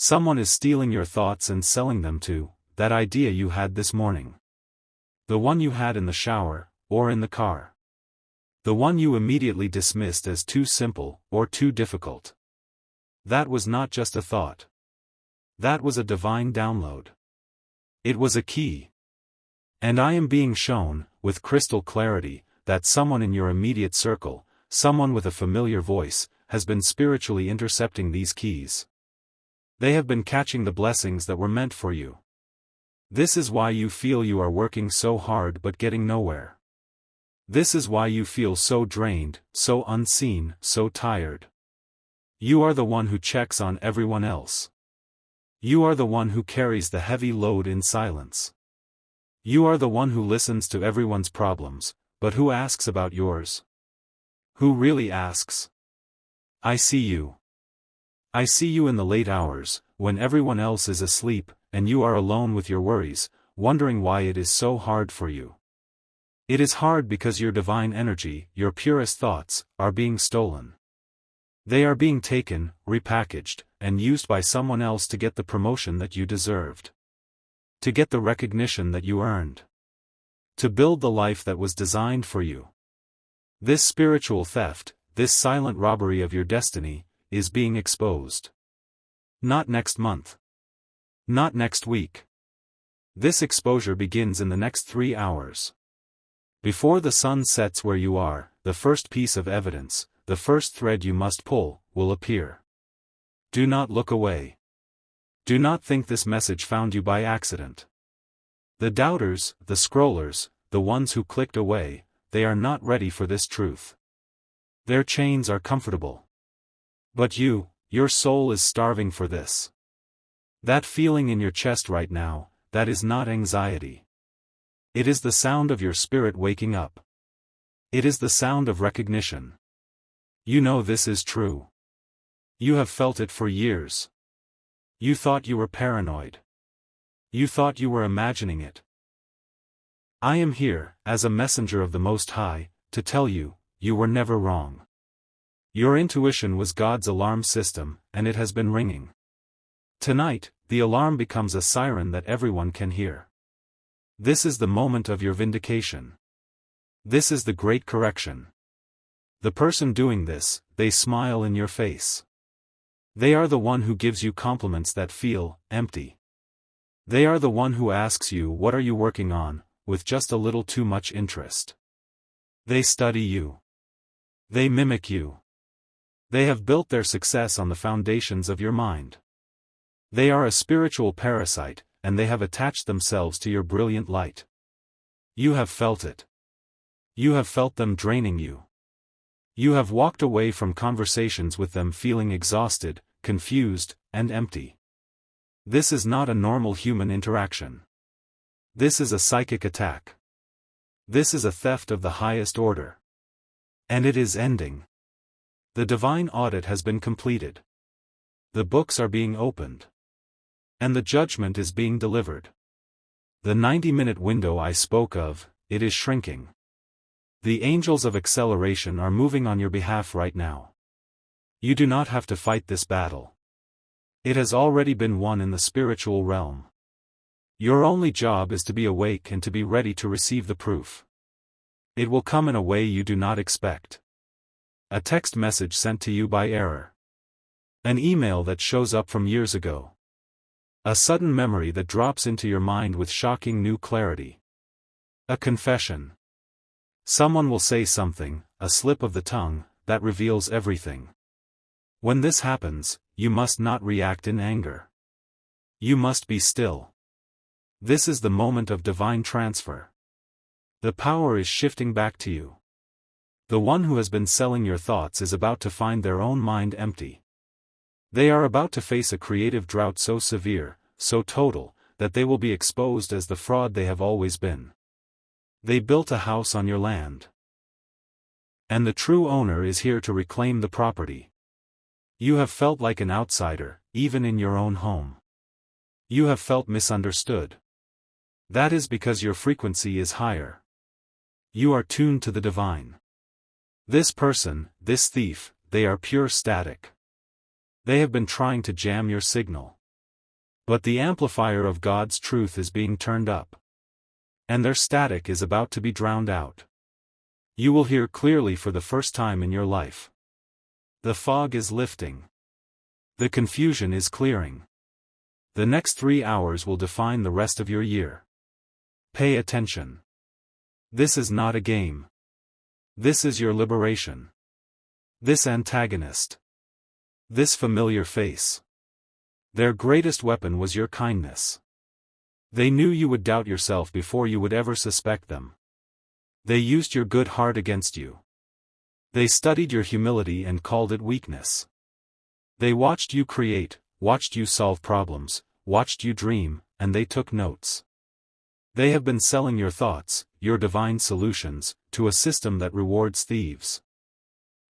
Someone is stealing your thoughts and selling them to that idea you had this morning. The one you had in the shower, or in the car. The one you immediately dismissed as too simple, or too difficult. That was not just a thought. That was a divine download. It was a key. And I am being shown, with crystal clarity, that someone in your immediate circle, someone with a familiar voice, has been spiritually intercepting these keys. They have been catching the blessings that were meant for you. This is why you feel you are working so hard but getting nowhere. This is why you feel so drained, so unseen, so tired. You are the one who checks on everyone else. You are the one who carries the heavy load in silence. You are the one who listens to everyone's problems, but who asks about yours? Who really asks? I see you. I see you in the late hours, when everyone else is asleep, and you are alone with your worries, wondering why it is so hard for you. It is hard because your divine energy, your purest thoughts, are being stolen. They are being taken, repackaged, and used by someone else to get the promotion that you deserved. To get the recognition that you earned. To build the life that was designed for you. This spiritual theft, this silent robbery of your destiny, is being exposed. Not next month. Not next week. This exposure begins in the next 3 hours. Before the sun sets where you are, the first piece of evidence, the first thread you must pull, will appear. Do not look away. Do not think this message found you by accident. The doubters, the scrollers, the ones who clicked away, they are not ready for this truth. Their chains are comfortable. But you, your soul is starving for this. That feeling in your chest right now, that is not anxiety. It is the sound of your spirit waking up. It is the sound of recognition. You know this is true. You have felt it for years. You thought you were paranoid. You thought you were imagining it. I am here, as a messenger of the Most High, to tell you, you were never wrong. Your intuition was God's alarm system, and it has been ringing. Tonight, the alarm becomes a siren that everyone can hear. This is the moment of your vindication. This is the great correction. The person doing this, they smile in your face. They are the one who gives you compliments that feel empty. They are the one who asks you what are you working on, with just a little too much interest. They study you. They mimic you. They have built their success on the foundations of your mind. They are a spiritual parasite, and they have attached themselves to your brilliant light. You have felt it. You have felt them draining you. You have walked away from conversations with them feeling exhausted, confused, and empty. This is not a normal human interaction. This is a psychic attack. This is a theft of the highest order. And it is ending. The divine audit has been completed. The books are being opened. And the judgment is being delivered. The 90-minute window I spoke of, it is shrinking. The angels of acceleration are moving on your behalf right now. You do not have to fight this battle. It has already been won in the spiritual realm. Your only job is to be awake and to be ready to receive the proof. It will come in a way you do not expect. A text message sent to you by error. An email that shows up from years ago. A sudden memory that drops into your mind with shocking new clarity. A confession. Someone will say something, a slip of the tongue, that reveals everything. When this happens, you must not react in anger. You must be still. This is the moment of divine transfer. The power is shifting back to you. The one who has been selling your thoughts is about to find their own mind empty. They are about to face a creative drought so severe, so total, that they will be exposed as the fraud they have always been. They built a house on your land. And the true owner is here to reclaim the property. You have felt like an outsider, even in your own home. You have felt misunderstood. That is because your frequency is higher. You are tuned to the divine. This person, this thief, they are pure static. They have been trying to jam your signal. But the amplifier of God's truth is being turned up. And their static is about to be drowned out. You will hear clearly for the first time in your life. The fog is lifting. The confusion is clearing. The next 3 hours will define the rest of your year. Pay attention. This is not a game. This is your liberation. This antagonist. This familiar face. Their greatest weapon was your kindness. They knew you would doubt yourself before you would ever suspect them. They used your good heart against you. They studied your humility and called it weakness. They watched you create, watched you solve problems, watched you dream, and they took notes. They have been selling your thoughts, your divine solutions, to a system that rewards thieves.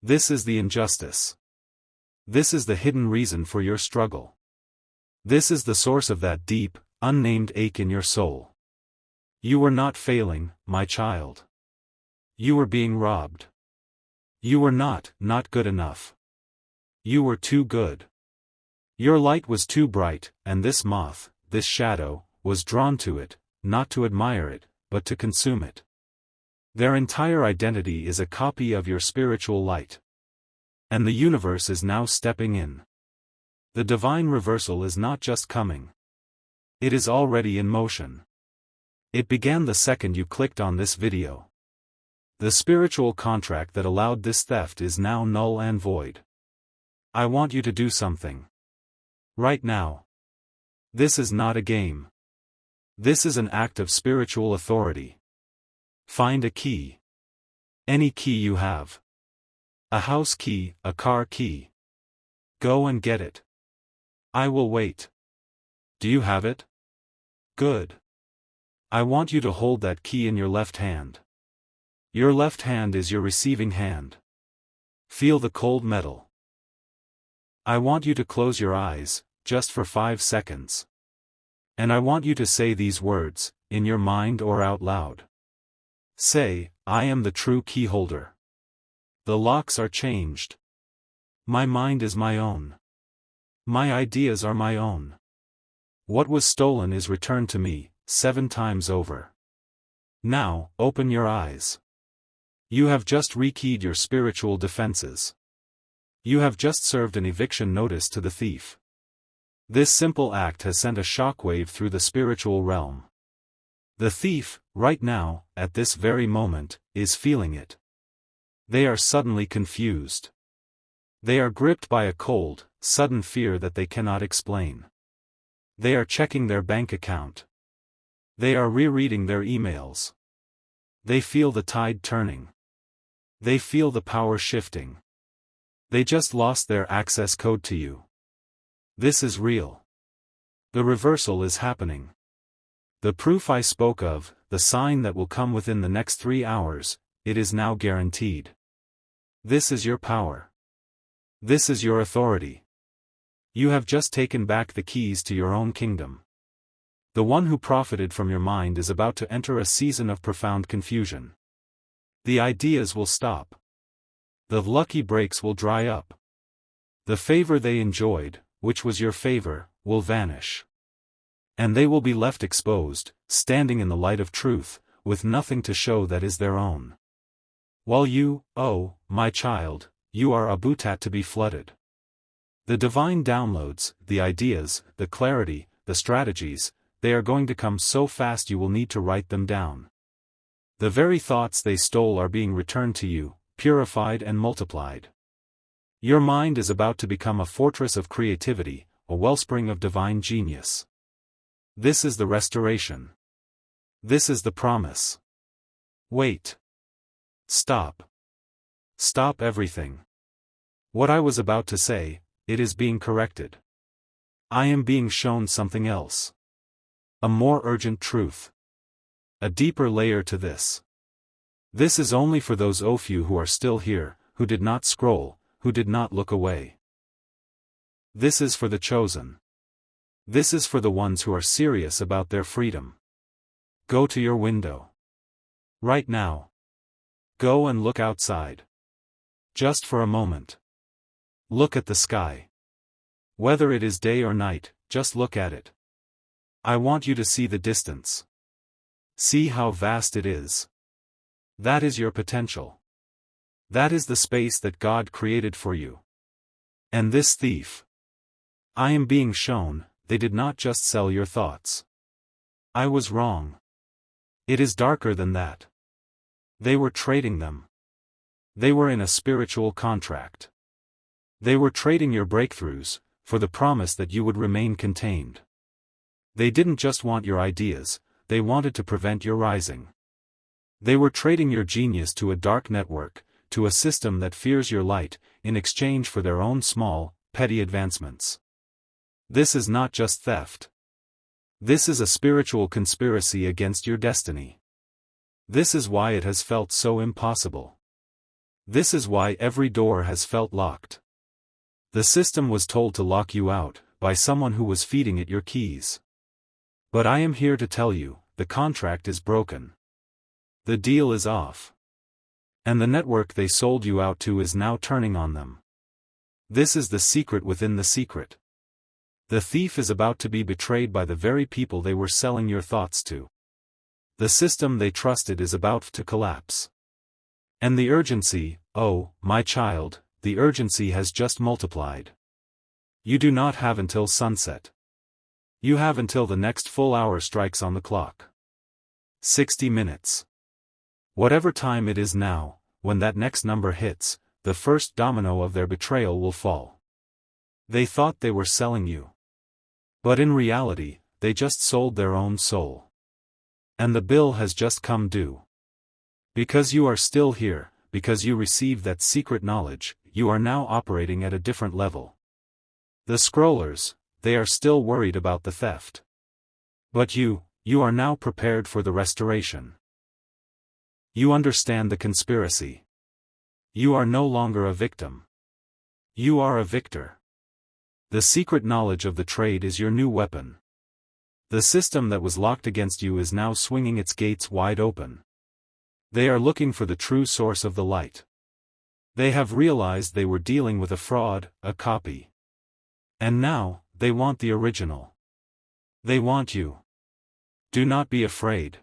This is the injustice. This is the hidden reason for your struggle. This is the source of that deep, unnamed ache in your soul. You were not failing, my child. You were being robbed. You were not good enough. You were too good. Your light was too bright, and this moth, this shadow, was drawn to it, not to admire it, but to consume it. Their entire identity is a copy of your spiritual light. And the universe is now stepping in. The divine reversal is not just coming. It is already in motion. It began the second you clicked on this video. The spiritual contract that allowed this theft is now null and void. I want you to do something. Right now. This is not a game. This is an act of spiritual authority. Find a key. Any key you have. A house key, a car key. Go and get it. I will wait. Do you have it? Good. I want you to hold that key in your left hand. Your left hand is your receiving hand. Feel the cold metal. I want you to close your eyes, just for 5 seconds. And I want you to say these words, in your mind or out loud. Say, I am the true key holder. The locks are changed. My mind is my own. My ideas are my own. What was stolen is returned to me, 7 times over. Now, open your eyes. You have just rekeyed your spiritual defenses. You have just served an eviction notice to the thief. This simple act has sent a shockwave through the spiritual realm. The thief, right now, at this very moment, is feeling it. They are suddenly confused. They are gripped by a cold, sudden fear that they cannot explain. They are checking their bank account. They are rereading their emails. They feel the tide turning. They feel the power shifting. They just lost their access code to you. This is real. The reversal is happening. The proof I spoke of, the sign that will come within the next 3 hours, it is now guaranteed. This is your power. This is your authority. You have just taken back the keys to your own kingdom. The one who profited from your mind is about to enter a season of profound confusion. The ideas will stop. The lucky breaks will dry up. The favor they enjoyed, which was your favor, will vanish. And they will be left exposed, standing in the light of truth, with nothing to show that is their own. While you, oh, my child, you are abutat to be flooded. The divine downloads, the ideas, the clarity, the strategies, they are going to come so fast you will need to write them down. The very thoughts they stole are being returned to you, purified and multiplied. Your mind is about to become a fortress of creativity, a wellspring of divine genius. This is the restoration. This is the promise. Wait. Stop. Stop everything. What I was about to say, it is being corrected. I am being shown something else. A more urgent truth. A deeper layer to this. This is only for those few who are still here, who did not scroll, who did not look away. This is for the chosen. This is for the ones who are serious about their freedom. Go to your window. Right now. Go and look outside. Just for a moment. Look at the sky. Whether it is day or night, just look at it. I want you to see the distance. See how vast it is. That is your potential. That is the space that God created for you. And this thief. I am being shown, they did not just sell your thoughts. I was wrong. It is darker than that. They were trading them. They were in a spiritual contract. They were trading your breakthroughs, for the promise that you would remain contained. They didn't just want your ideas, they wanted to prevent your rising. They were trading your genius to a dark network, to a system that fears your light, in exchange for their own small, petty advancements. This is not just theft. This is a spiritual conspiracy against your destiny. This is why it has felt so impossible. This is why every door has felt locked. The system was told to lock you out, by someone who was feeding it your keys. But I am here to tell you, the contract is broken. The deal is off. And the network they sold you out to is now turning on them. This is the secret within the secret. The thief is about to be betrayed by the very people they were selling your thoughts to. The system they trusted is about to collapse. And the urgency, oh, my child, the urgency has just multiplied. You do not have until sunset. You have until the next full hour strikes on the clock. 60 minutes. Whatever time it is now, when that next number hits, the first domino of their betrayal will fall. They thought they were selling you. But in reality, they just sold their own soul. And the bill has just come due. Because you are still here, because you received that secret knowledge, you are now operating at a different level. The scrollers, they are still worried about the theft. But you are now prepared for the restoration. You understand the conspiracy. You are no longer a victim. You are a victor. The secret knowledge of the trade is your new weapon. The system that was locked against you is now swinging its gates wide open. They are looking for the true source of the light. They have realized they were dealing with a fraud, a copy. And now, they want the original. They want you. Do not be afraid.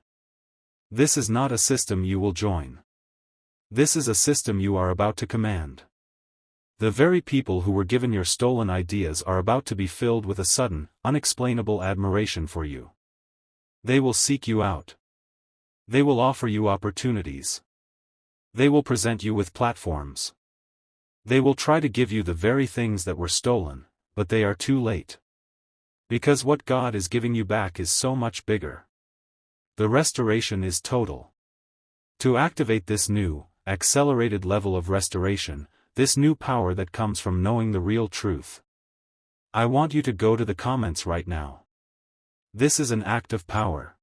This is not a system you will join. This is a system you are about to command. The very people who were given your stolen ideas are about to be filled with a sudden, unexplainable admiration for you. They will seek you out. They will offer you opportunities. They will present you with platforms. They will try to give you the very things that were stolen, but they are too late. Because what God is giving you back is so much bigger. The restoration is total. To activate this new, accelerated level of restoration, this new power that comes from knowing the real truth. I want you to go to the comments right now. This is an act of power.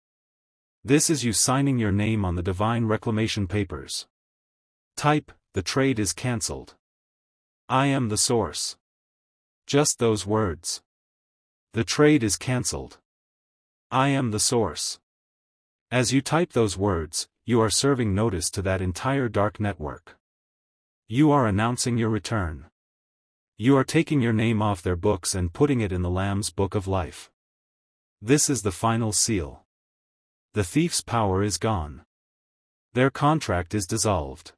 This is you signing your name on the divine reclamation papers. Type, the trade is cancelled. I am the source. Just those words. The trade is cancelled. I am the source. As you type those words, you are serving notice to that entire dark network. You are announcing your return. You are taking your name off their books and putting it in the Lamb's book of life. This is the final seal. The thief's power is gone. Their contract is dissolved.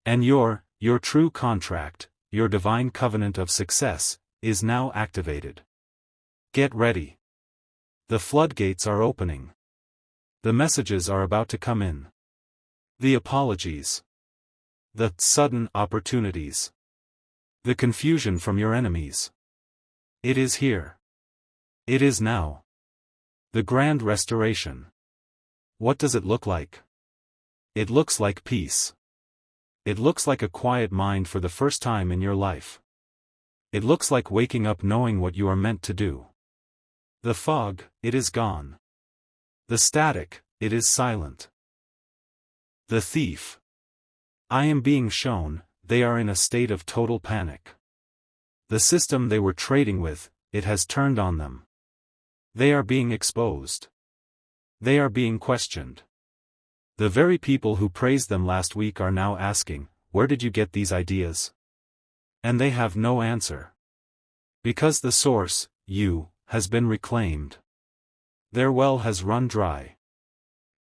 And your true contract, your divine covenant of success, is now activated. Get ready. The floodgates are opening. The messages are about to come in. The apologies. The sudden opportunities. The confusion from your enemies. It is here. It is now. The grand restoration. What does it look like? It looks like peace. It looks like a quiet mind for the first time in your life. It looks like waking up knowing what you are meant to do. The fog, it is gone. The static, it is silent. The thief. I am being shown, they are in a state of total panic. The system they were trading with, it has turned on them. They are being exposed. They are being questioned. The very people who praised them last week are now asking, where did you get these ideas? And they have no answer. Because the source, you, has been reclaimed. Their well has run dry.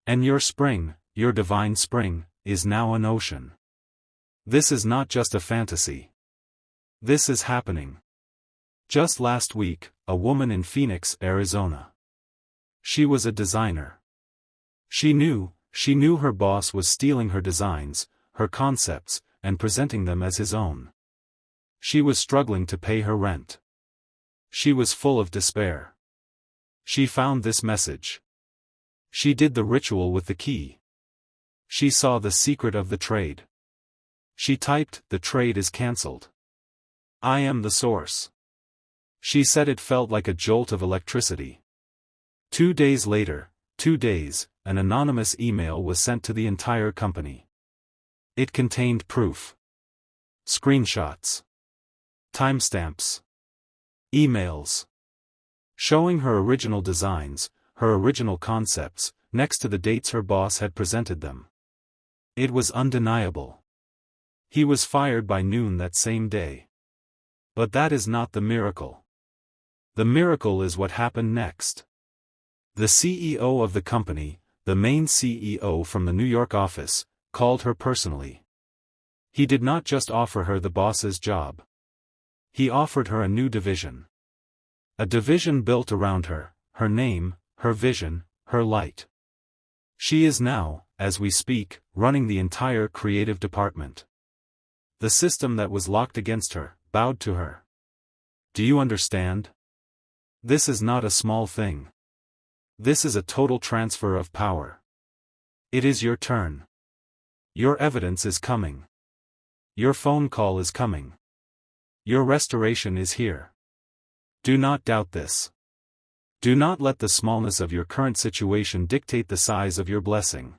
And your spring, your divine spring, is now an ocean. This is not just a fantasy. This is happening. Just last week, a woman in Phoenix, Arizona. She was a designer. She knew her boss was stealing her designs, her concepts, and presenting them as his own. She was struggling to pay her rent. She was full of despair. She found this message. She did the ritual with the key. She saw the secret of the trade. She typed, "The trade is cancelled. I am the source." She said it felt like a jolt of electricity. 2 days later, an anonymous email was sent to the entire company. It contained proof. Screenshots. Timestamps. Emails. Showing her original designs, her original concepts, next to the dates her boss had presented them. It was undeniable. He was fired by noon that same day. But that is not the miracle. The miracle is what happened next. The CEO of the company, the main CEO from the New York office, called her personally. He did not just offer her the boss's job. He offered her a new division. A division built around her, her name, her vision, her light. She is now, as we speak, running the entire creative department. The system that was locked against her, bowed to her. Do you understand? This is not a small thing. This is a total transfer of power. It is your turn. Your evidence is coming. Your phone call is coming. Your restoration is here. Do not doubt this. Do not let the smallness of your current situation dictate the size of your blessing.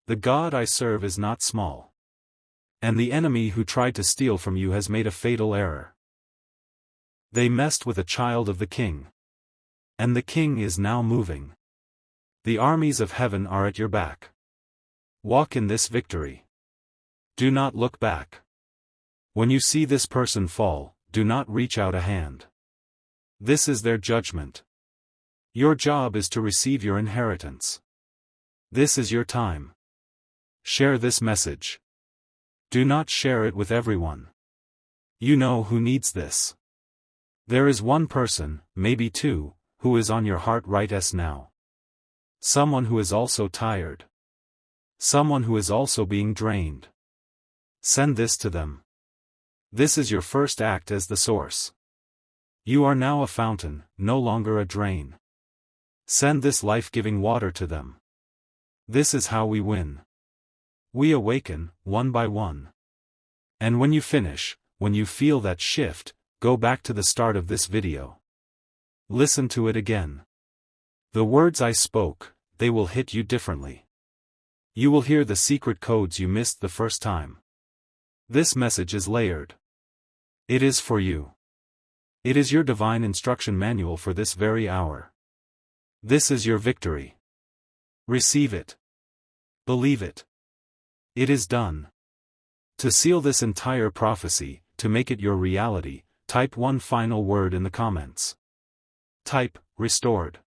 The God I serve is not small. And the enemy who tried to steal from you has made a fatal error. They messed with a child of the king. And the king is now moving. The armies of heaven are at your back. Walk in this victory. Do not look back. When you see this person fall, do not reach out a hand. This is their judgment. Your job is to receive your inheritance. This is your time. Share this message. Do not share it with everyone. You know who needs this. There is one person, maybe two, who is on your heart right now. Someone who is also tired. Someone who is also being drained. Send this to them. This is your first act as the source. You are now a fountain, no longer a drain. Send this life-giving water to them. This is how we win. We awaken, one by one. And when you finish, when you feel that shift, go back to the start of this video. Listen to it again. The words I spoke, they will hit you differently. You will hear the secret codes you missed the first time. This message is layered. It is for you. It is your divine instruction manual for this very hour. This is your victory. Receive it. Believe it. It is done. To seal this entire prophecy, to make it your reality, type one final word in the comments. Type, restored.